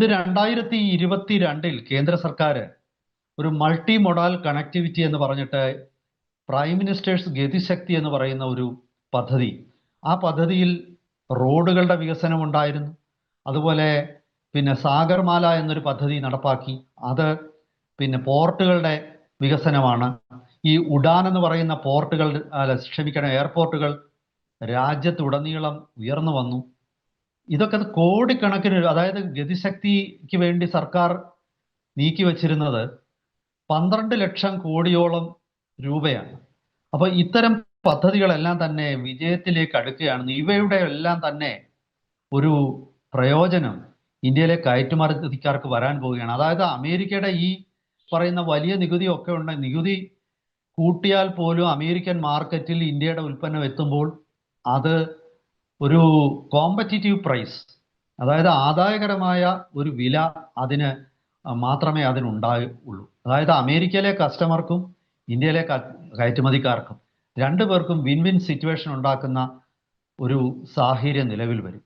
ഇത് 2022 കേന്ദ്ര സർക്കാർ ഒരു മൾട്ടി മൊഡാൽ കണക്ടിവിറ്റി എന്ന് പറഞ്ഞിട്ട് പ്രൈം മിനിസ്റ്റേഴ്സ് ഗതിശക്തി എന്ന് പറയുന്ന ഒരു പദ്ധതി, ആ പദ്ധതിയിൽ റോഡുകളുടെ വികസനം ഉണ്ടായിരുന്നു. അതുപോലെ പിന്നെ സാഗർമാല എന്നൊരു പദ്ധതി നടപ്പാക്കി. അത് പിന്നെ പോർട്ടുകളുടെ വികസനമാണ്. ഈ ഉഡാൻ എന്ന് പറയുന്ന പോർട്ടുകൾ, ക്ഷമിക്കണം, എയർപോർട്ടുകൾ രാജ്യത്തുടനീളം ഉയർന്നു വന്നു. ഇതൊക്കെ കോടിക്കണക്കിന്, അതായത് ഗതിശക്തിക്ക് വേണ്ടി സർക്കാർ നീക്കി വച്ചിരുന്നത് 12 ലക്ഷം കോടിയോളം രൂപയാണ്. അപ്പൊ ഇത്തരം പദ്ധതികളെല്ലാം തന്നെ വിജയത്തിലേക്ക് അടുക്കുകയാണ്. ഇവയുടെ എല്ലാം തന്നെ ഒരു പ്രയോജനം ഇന്ത്യയിലെ കയറ്റുമതിക്കാർക്ക് വരാൻ പോവുകയാണ്. അതായത് അമേരിക്കയുടെ ഈ പറയുന്ന വലിയ നികുതി ഒക്കെ ഉണ്ട്, നികുതി കൂട്ടിയാൽ പോലും അമേരിക്കൻ മാർക്കറ്റിൽ ഇന്ത്യയുടെ ഉൽപ്പന്നം എത്തുമ്പോൾ അത് ഒരു കോമ്പറ്റീറ്റീവ് പ്രൈസ്, അതായത് ആദായകരമായ ഒരു വില അതിന് മാത്രമേ അതിനുണ്ടാവുള്ളൂ. അതായത് അമേരിക്കയിലെ കസ്റ്റമർക്കും ഇന്ത്യയിലെ കയറ്റുമതിക്കാർക്കും രണ്ടുപേർക്കും വിൻ വിൻ സിറ്റുവേഷൻ ഉണ്ടാക്കുന്ന ഒരു സാഹചര്യം നിലവിൽ വരും.